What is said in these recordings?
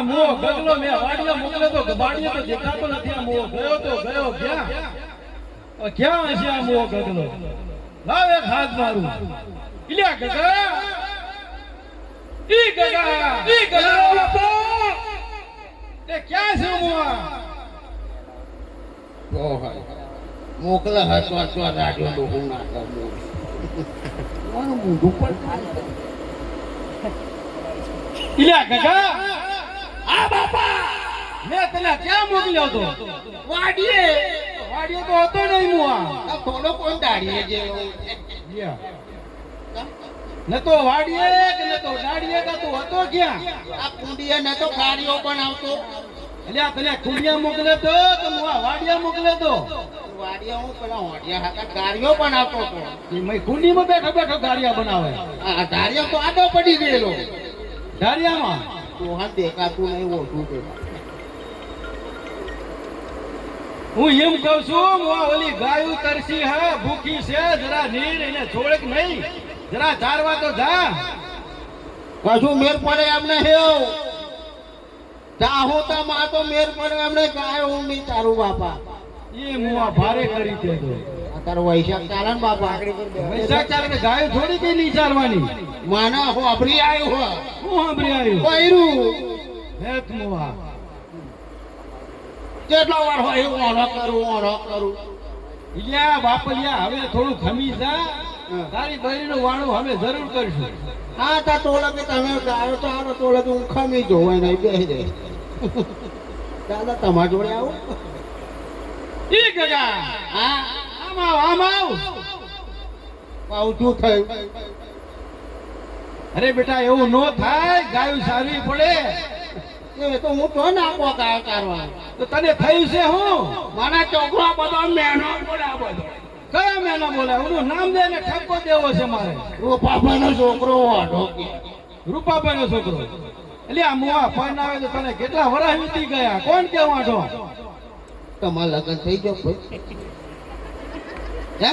મો ગગલો મે વાડીએ મોકલે તો ગબાડીએ તો દેખાતો નથી. આ મો ગયો તો ગયો ક્યાં? ક્યાં છે આ મો ગગલો? લાવ એક હાથ મારું. ઇલ્યા ગગા, ઈ ગગા તે ક્યાં છે મો? મોકલા હતો રાડ્યો ડોહું નાખો મોઢું પણ ઇલ્યા ગગા, આ બાપા મેં તને ક્યાં મોકલ્યો તો? વાડીએ વાડીએ તો હતો નહીં મુઆ. આ થોડો કોણ દાડીએ જેવો ન તો વાડીએ કે ન તો દાડીએ કે તું હતો ક્યાં? આ કુંડીએ ન તો ગાડીઓ બનાવતો. અલ્યા તને કુંડિયા મોકલે તો કે મુઆ વાડીએ મોકલે તો? વાડીએ હું પેલા હોડિયા હાકા ગાડીઓ બનાવતો તો. મેં કુંડીમાં બેઠો બેઠો ગાડિયા બનાવે. આ ગાડીઓ તો આડો પડી ગયેલો ગાડિયામાં તો હા દેખાતું નહીં ઓછું દેખાતું. હું એમ કહું છું મુઆ ઓલી ગાયું તરસી હે, ભૂખી છે, જરા નીર એને છોડક નહીં, જરા ચારવા તો જા. કશું મેર પડે એમને હેવ ચાહો તા માં તો મેર પડે એમને ગાય હું નહીં તારું બાપા. એ મુઆ ભારે કરી દે તો. તારો વૈશાખ ચાલે ને બાપા આગળ વૈશાખ ચાલે કે ગાયો થોડી કઈ નહીં ચારવાની. માના હોબરી આવ્યો હો હું સાંભળી આવ્યું પૈરું હેત મુઆ. કેટલો વાર હોય હું ઓનો કરું ઇલ્યા બાપલિયા હવે થોડું ખમી જા. તારી બૈરીનું વાણું હવે જરૂર કરશું. હા તા તોલે કે તમે ગાયો તો આનો તોલે કે હું ખમી જોવાય નહીં બેહી દે દાદા તમારા જોડે આવું. ઈ ગગા, હા આમ આવ. પાઉચું થયું. અરે બેટા એવું નો થાય, ગાયું સારવી પડે. એ તો હું તો નાખો ગાયો કારવા. તો તને થયું છે હું? મારા છોકરો બધો મેનો બોલા બધો કયા મેના બોલાય? ઓનું નામ દે ને ઠપકો દેવો છે મારે. રૂપાભાઈનો છોકરો વાઢો કે રૂપાભાઈનો છોકરો. એટલે આ મુઆ ફોન આવે તો તને કેટલા વર્ષ વીતી ગયા? કોણ કે વાંઢો? તમારા લગ્ન થઈ ગયો ભાઈ હે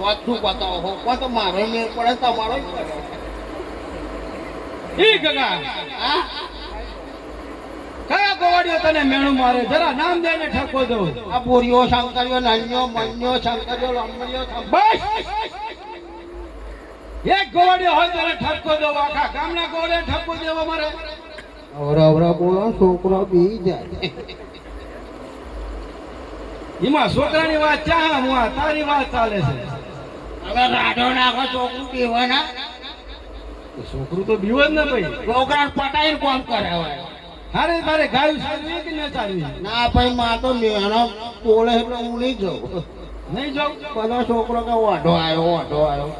વાત શું બતાવો હો કો તો મારો મેળ પડે તમારો જ પડે. ઈ ગગા, હા કયા ગવાડીઓ તને મેણું મારે? જરા નામ દે ને ઠપકો દઉં. આ બોરીઓ શંકર્યો નાન્યો મન્યો શંકર્યો લંબડિયો બસ એક ગવાડીઓ હોય તને ઠપકો દઉં. આખા ગામના ગવાડીઓ ઠપકો દેવો મારે? અવરા બોલો છોકરો બી જાય. એમાં છોકરાની વાત ચા મુઆ, તારી વાત ચાલે છે. હવે રાડો નાખો છોકરું પીવાના. છોકરું તો બીવો જ ને ભાઈ. છોકરા પટાઈને કોમ કરે હોય. હારે તારે ગાયું સારવી કે ન સારવી? ના ભાઈ માં તો મેનો બોલે એટલે હું નહીં જાઉં. નહીં જાઉં. બધો છોકરો કે વાઢો આવ્યો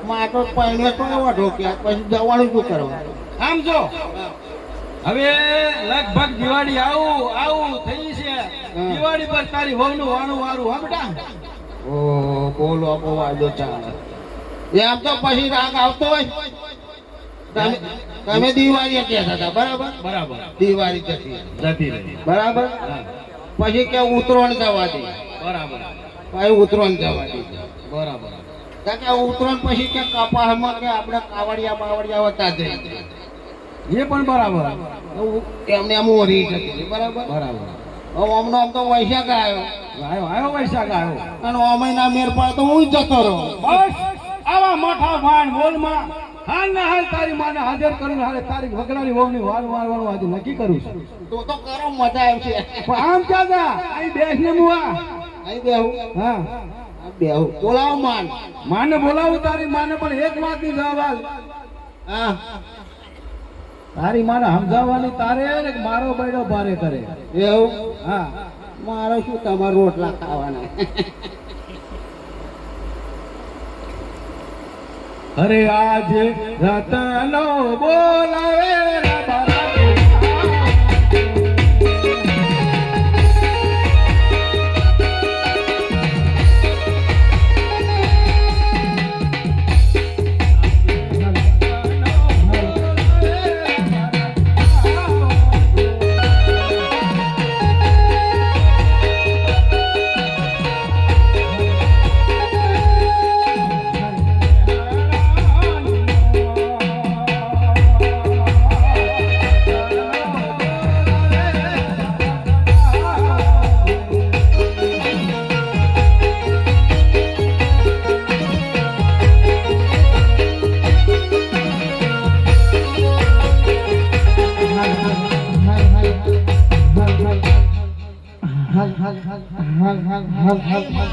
માં તો પૈણે તો વાઢો કે પછી જવાનું શું કરવાનું. આમ જો હવે લગભગ દિવાળી આવું થઈ છે. દિવાળી પર તારી વહુનું વાણું વારું હા બેટા. ઓ બોલો બહુ વાંધો ચાલે. એમ તો પછી રાગ આવતો હોય. તમે દિવાળી કહેતા હતા બરાબર બરાબર. દિવાળી જતી રહી બરાબર. પછી કે ઉતરોણ જવા દે બરાબર. પછી ઉતરોણ જવા દે બરાબર. કે ઉતરોણ પછી કે કપાસમાં કે આપણે કાવડિયા બાવડિયા હોતા જઈએ એ પણ બરાબર. એમને આમ ઓરી જતી બરાબર બરાબર. હવે અમને આમ તો વૈશાખ આવ્યો વૈશાખ આવ્યો અને અમયના મેર પાડ તો હું જતો રહું. બસ આવા મોટા ભાણ બોલમાં હાલ ના હાલ તારી માને હાજર કરું. હાલે તારી વગડાની વહુની વારવાનું આજે નક્કી કરું છું. તો કરો મજા આવશે. પણ આમ ક્યાં જા? અહીં બેસ ને મુઆ. અહીં બેહું. હા બેહું. બોલાવો માને બોલાવું. તારી માને પણ એક વાતની જવાબ આલ. હા તારી માને સમજાવવાની તારે ને મારો બૈડો ભારે કરે એવું. હા મારે શું તમારા રોટલા ખાવાના. અરે આજે રતનો બોલાવે મારા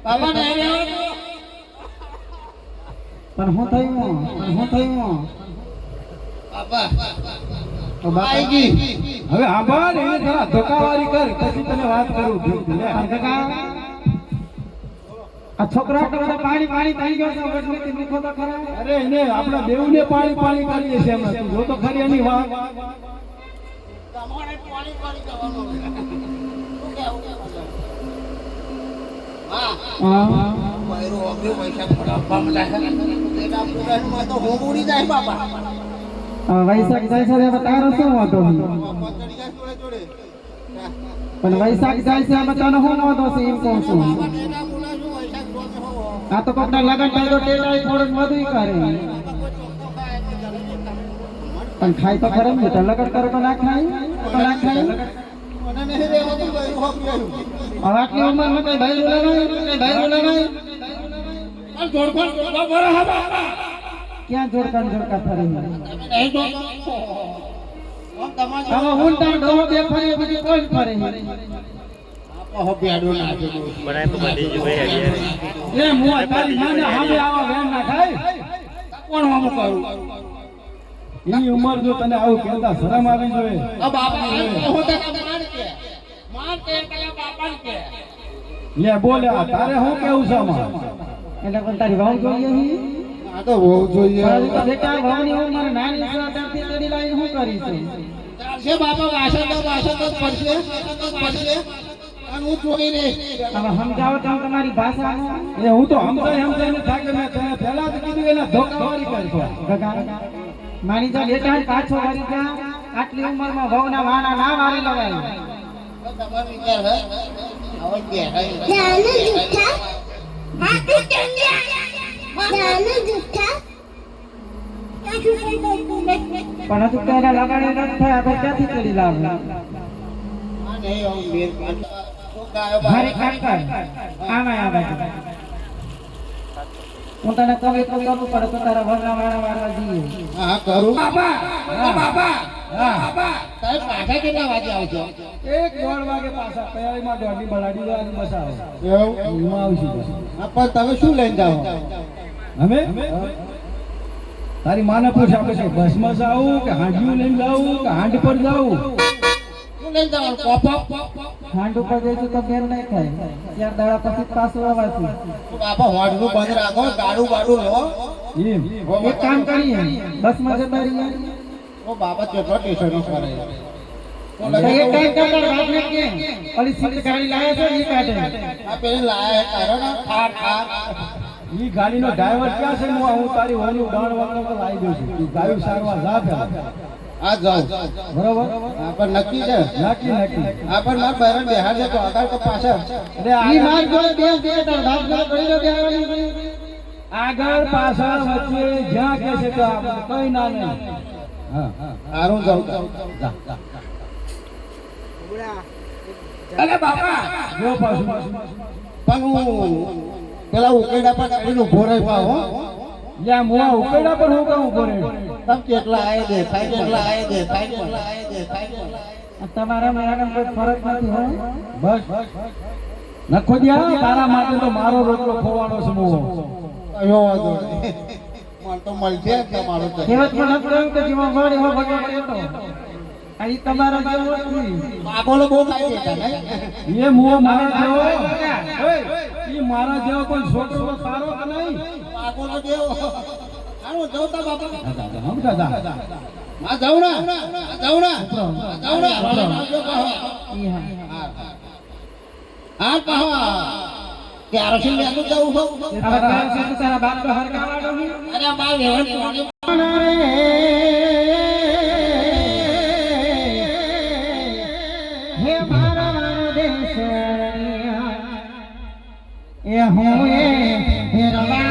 બાબા ને પણ હું થયું બાબા આઈ ગઈ હવે આભાર એને જરા ધોકાવારી કર પછી તને વાત કરું લે. આ છોકરા તો બધા પાણી થઈ ગયો છે વડનેથી મૂકો તો ખરા. અરે એને આપણા દેવને પાણી કરીએ છે હમણાં તું જો તો ખરી એની વાત. તમારે પાણી કરવાનું શું કેવું હા હા મારો ઓબ્યો પૈસા પડાવવા મળે તેના પુરાણમાં તો હું ઉડી જાય બાબા વૈશાખ જાય છે હવે તારો શું વાંધો છે? પતળિયા જોડે જોડે પણ વૈશાખ જાય છે હવે તને શું વાંધો છે એમ કહું છું. બાબા તેના બોલા શું પૈસા જોડે હોવો આ તો કોકના લગન થાય તો ટેટાઈ થોડુંક વધુ કરે પણ ખાય તો ખરા ને તો લગન કરો તો ના ખાય મને નહીં રહેવાનું ભાઈ હોપ્યું હવે આટલી ઉંમરમાં કઈ ભાઈ બોલાવાય જોડકો બરો હા બાબા ક્યાં જોડકા ફરે નહીં જોડકો હું તમારે હવે હું તાર ડોહો બે ફરે બીજું કોઈ ફરે આપો બેડો ના જો એ મુઆ તારી માને સામે આવા વેણ ના ખાય. કોણ હું કરું એની ઉંમર જો તને આવું કહેતા શરમ આવી જોઈએ. આ બાબા હું તો માર કે કયા બાપા કે લે બોલે તારે શું કેવું છે આમાં? એટલે પણ તારી વાવ જોઈએ છે આ તો બહુ જોઈએ પણ હજી તો બેટા વાવની ઉંમર નાની છે ત્યારથી તેડી લાવીને શું કરી છે? ચાલશે બાપા વાસણ તો પડશે અને હું જોઈ રે હવે સમજાવો તમે તમારી ભાષામાં. એ હું તો સમજાઈને થાકે મેં તને પહેલા જ કીધું એના ધોકાવારી કરશો. મારી જા બેટા પાછો વળી જા આટલી ઉંમરમાં વહુના વાણા ના મારી લવાય. તમારો વિચાર હે હવે કે હે પણ હજુ ત્યારે લગાડે નથી થયા તો ક્યાંથી કરી લાવે? આ નહીં હું મેર પાડ તો ગાયો મારી કાકા આમાં આ બાજુ હું તને કહું એટલું કરવું પડે તો તારા વહુના વાણા મારવા જઈએ. હા કરું બાબા બાબા હા તારે પાછા કેટલા વાગે આવજો 1-1:30 વાગે પાછા તૈયારીમાં દોડી બલાડી દેવાની બસ આવે. એવું એમાં આવશું પણ તમે શું લઈને જાઓ અમે તારી માને પૂછ આપણે છે બસમાં જાવું કે હાંડિયું લઈને જાવું કે હાંડ પર જાવું? શું લઈને જાઓ પોપો હાંડ ઉપર જઈશું તો મેર નહીં થાય ત્યાર દાડા પછી પાછું આવવાથી. બાપા હોડનું બંધ રાખો ગાડું બાડું લો એમ એક કામ કરીએ બસમાં જતા રહીએ ઓ બાબા કેટલો ટેશનો કરે તો એક ટાઈમ કરતા બાપને કે ઓલી સીટ ગાડી લાવે છે એ કાઢે. આ પેલી લાયા તારો ને ઠાર ઠાર ઈ ગાડીનો ડ્રાઈવર ક્યાં છે? હું તારી હોનું ગાણ વાળો પર આવી દઉં છું. તું ગાયું સારવા જા પેલા. આ જાઉં બરોબર આ પણ નક્કી છે નક્કી આ પણ માર બહેરણ બેહાર છે તો આગળ તો પાછળ અરે ઈ માર જોડે બે બે તાર બાપ જોડે કરી દો બેવાની. આગળ પાછળ વચ્ચે જ્યાં કે છે તો આપણે કઈ ના નહીં. હા હારું જાઉં જા અરે બાપા જો પાછું પણ હું પેલા ઉકેડા પર કાઢીને ઉભો રહી પાવ હો યા મોવા ઉકેડા પર હું કહું કરે તમ કેટલા આયે દેખાય આ તમારા મેરાને કોઈ ફરક નથી હો. બસ નખો દિયા તારા માટે તો મારો રોટલો ખોવાનો છે મોવો. કયો વાંધો નહીં. મન તો મળશે જ તમારો તો કહેવતમાં નથી કહ્યું કે જીવન મળે હો ભગવાન એટલો. આ ઈ તમારા જેવો નથી. બાબોલો બહુ ખાઈ દેતા નહીં એ મોવો મારા જેવો ઈ મારા જેવો કોઈ છોકરો સારો કે નહીં? બાબોલો જેવો હારું જાઉં તા બાપા હમ દાદા માં જાઉં ના ઈ હા. હા કહો ક્યારે શું લેતું જાઉં હો હવે કાલ છે તો તારા બાપ તો હરકાવાડો છે. અરે માર વેવણ પાણી હે મારા દેશ એ હું એ રવા